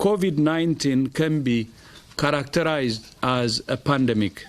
COVID-19 can be characterized as a pandemic.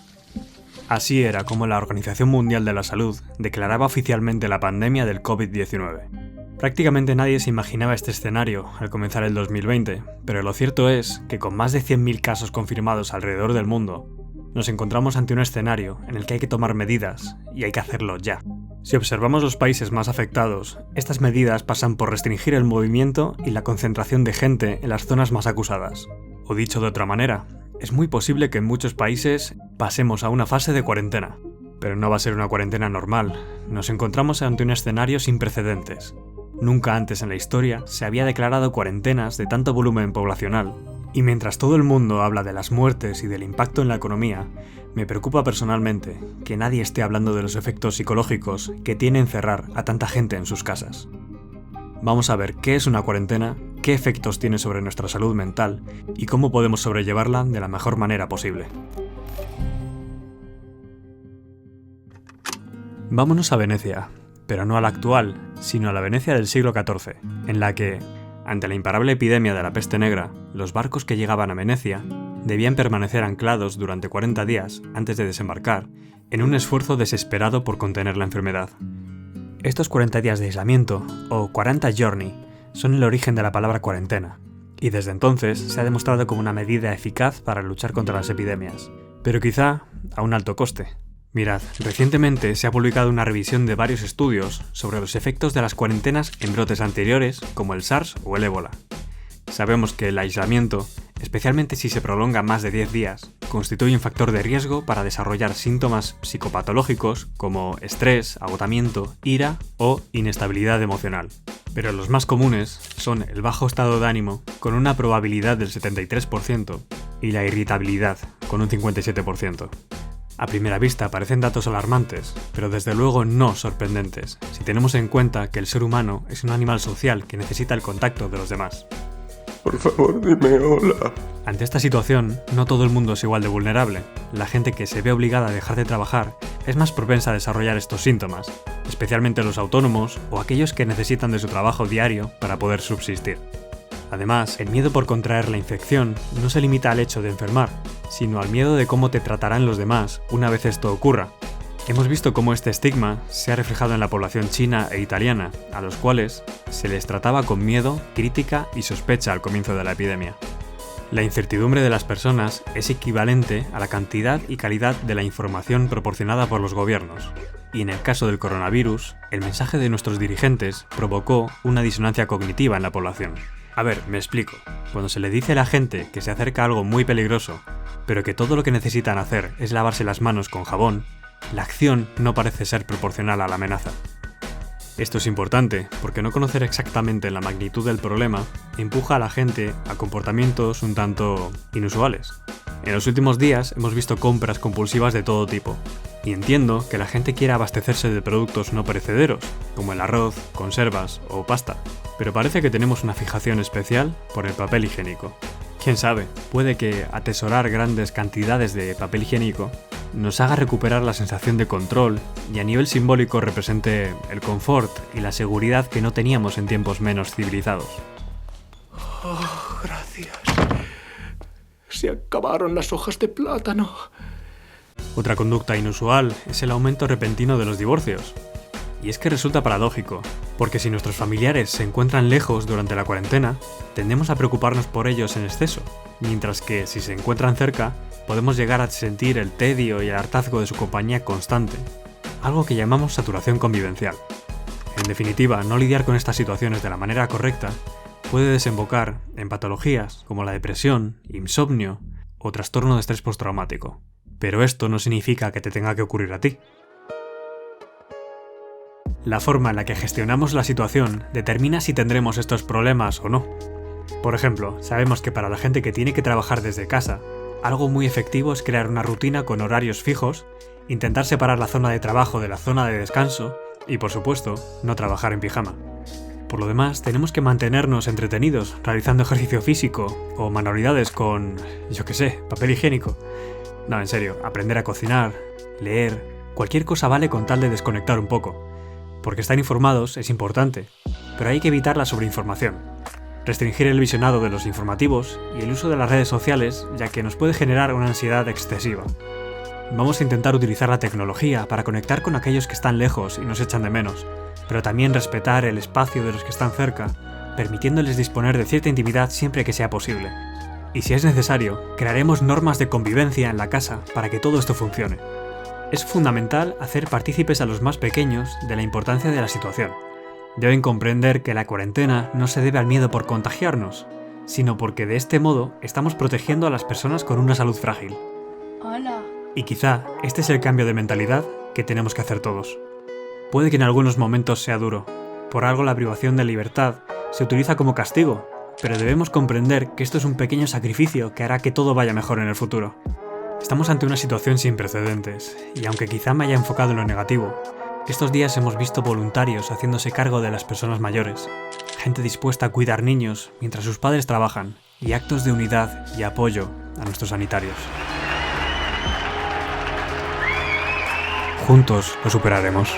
Así era como la Organización Mundial de la Salud declaraba oficialmente la pandemia del COVID-19. Prácticamente nadie se imaginaba este escenario al comenzar el 2020, pero lo cierto es que con más de 100.000 casos confirmados alrededor del mundo, nos encontramos ante un escenario en el que hay que tomar medidas y hay que hacerlo ya. Si observamos los países más afectados, estas medidas pasan por restringir el movimiento y la concentración de gente en las zonas más acusadas. O dicho de otra manera, es muy posible que en muchos países pasemos a una fase de cuarentena. Pero no va a ser una cuarentena normal. Nos encontramos ante un escenario sin precedentes. Nunca antes en la historia se había declarado cuarentenas de tanto volumen poblacional. Y mientras todo el mundo habla de las muertes y del impacto en la economía, me preocupa personalmente que nadie esté hablando de los efectos psicológicos que tiene encerrar a tanta gente en sus casas. Vamos a ver qué es una cuarentena, qué efectos tiene sobre nuestra salud mental y cómo podemos sobrellevarla de la mejor manera posible. Vámonos a Venecia, pero no a la actual, sino a la Venecia del siglo XIV, en la que, ante la imparable epidemia de la peste negra, los barcos que llegaban a Venecia debían permanecer anclados durante 40 días antes de desembarcar, en un esfuerzo desesperado por contener la enfermedad. Estos 40 días de aislamiento, o 40 giorni, son el origen de la palabra cuarentena, y desde entonces se ha demostrado como una medida eficaz para luchar contra las epidemias, pero quizá a un alto coste. Mirad, recientemente se ha publicado una revisión de varios estudios sobre los efectos de las cuarentenas en brotes anteriores, como el SARS o el ébola. Sabemos que el aislamiento, especialmente si se prolonga más de 10 días, constituye un factor de riesgo para desarrollar síntomas psicopatológicos como estrés, agotamiento, ira o inestabilidad emocional. Pero los más comunes son el bajo estado de ánimo, con una probabilidad del 73%, y la irritabilidad, con un 57%. A primera vista parecen datos alarmantes, pero desde luego no sorprendentes, si tenemos en cuenta que el ser humano es un animal social que necesita el contacto de los demás. Por favor, dime hola. Ante esta situación, no todo el mundo es igual de vulnerable. La gente que se ve obligada a dejar de trabajar es más propensa a desarrollar estos síntomas, especialmente los autónomos o aquellos que necesitan de su trabajo diario para poder subsistir. Además, el miedo por contraer la infección no se limita al hecho de enfermar, sino al miedo de cómo te tratarán los demás una vez esto ocurra. Hemos visto cómo este estigma se ha reflejado en la población china e italiana, a los cuales se les trataba con miedo, crítica y sospecha al comienzo de la epidemia. La incertidumbre de las personas es equivalente a la cantidad y calidad de la información proporcionada por los gobiernos. Y en el caso del coronavirus, el mensaje de nuestros dirigentes provocó una disonancia cognitiva en la población. A ver, me explico. Cuando se le dice a la gente que se acerca algo muy peligroso, pero que todo lo que necesitan hacer es lavarse las manos con jabón, la acción no parece ser proporcional a la amenaza. Esto es importante porque no conocer exactamente la magnitud del problema empuja a la gente a comportamientos un tanto inusuales. En los últimos días hemos visto compras compulsivas de todo tipo, y entiendo que la gente quiera abastecerse de productos no perecederos, como el arroz, conservas o pasta, pero parece que tenemos una fijación especial por el papel higiénico. Quién sabe, puede que atesorar grandes cantidades de papel higiénico nos haga recuperar la sensación de control y a nivel simbólico represente el confort y la seguridad que no teníamos en tiempos menos civilizados. Oh, gracias. Se acabaron las hojas de plátano. Otra conducta inusual es el aumento repentino de los divorcios. Y es que resulta paradójico, porque si nuestros familiares se encuentran lejos durante la cuarentena, tendemos a preocuparnos por ellos en exceso, mientras que si se encuentran cerca, podemos llegar a sentir el tedio y el hartazgo de su compañía constante, algo que llamamos saturación convivencial. En definitiva, no lidiar con estas situaciones de la manera correcta puede desembocar en patologías como la depresión, insomnio o trastorno de estrés postraumático. Pero esto no significa que te tenga que ocurrir a ti. La forma en la que gestionamos la situación determina si tendremos estos problemas o no. Por ejemplo, sabemos que para la gente que tiene que trabajar desde casa, algo muy efectivo es crear una rutina con horarios fijos, intentar separar la zona de trabajo de la zona de descanso y, por supuesto, no trabajar en pijama. Por lo demás, tenemos que mantenernos entretenidos realizando ejercicio físico o manualidades con, papel higiénico. No, en serio, aprender a cocinar, leer, cualquier cosa vale con tal de desconectar un poco. Porque estar informados es importante, pero hay que evitar la sobreinformación. restringir el visionado de los informativos y el uso de las redes sociales, ya que nos puede generar una ansiedad excesiva. Vamos a intentar utilizar la tecnología para conectar con aquellos que están lejos y nos echan de menos, pero también respetar el espacio de los que están cerca, permitiéndoles disponer de cierta intimidad siempre que sea posible. Y si es necesario, crearemos normas de convivencia en la casa para que todo esto funcione. Es fundamental hacer partícipes a los más pequeños de la importancia de la situación. Deben comprender que la cuarentena no se debe al miedo por contagiarnos, sino porque de este modo estamos protegiendo a las personas con una salud frágil. Hola. Y quizá este es el cambio de mentalidad que tenemos que hacer todos. Puede que en algunos momentos sea duro. Por algo la privación de libertad se utiliza como castigo, pero debemos comprender que esto es un pequeño sacrificio que hará que todo vaya mejor en el futuro. Estamos ante una situación sin precedentes, y aunque quizá me haya enfocado en lo negativo, estos días hemos visto voluntarios haciéndose cargo de las personas mayores, gente dispuesta a cuidar niños mientras sus padres trabajan, y actos de unidad y apoyo a nuestros sanitarios. Juntos lo superaremos.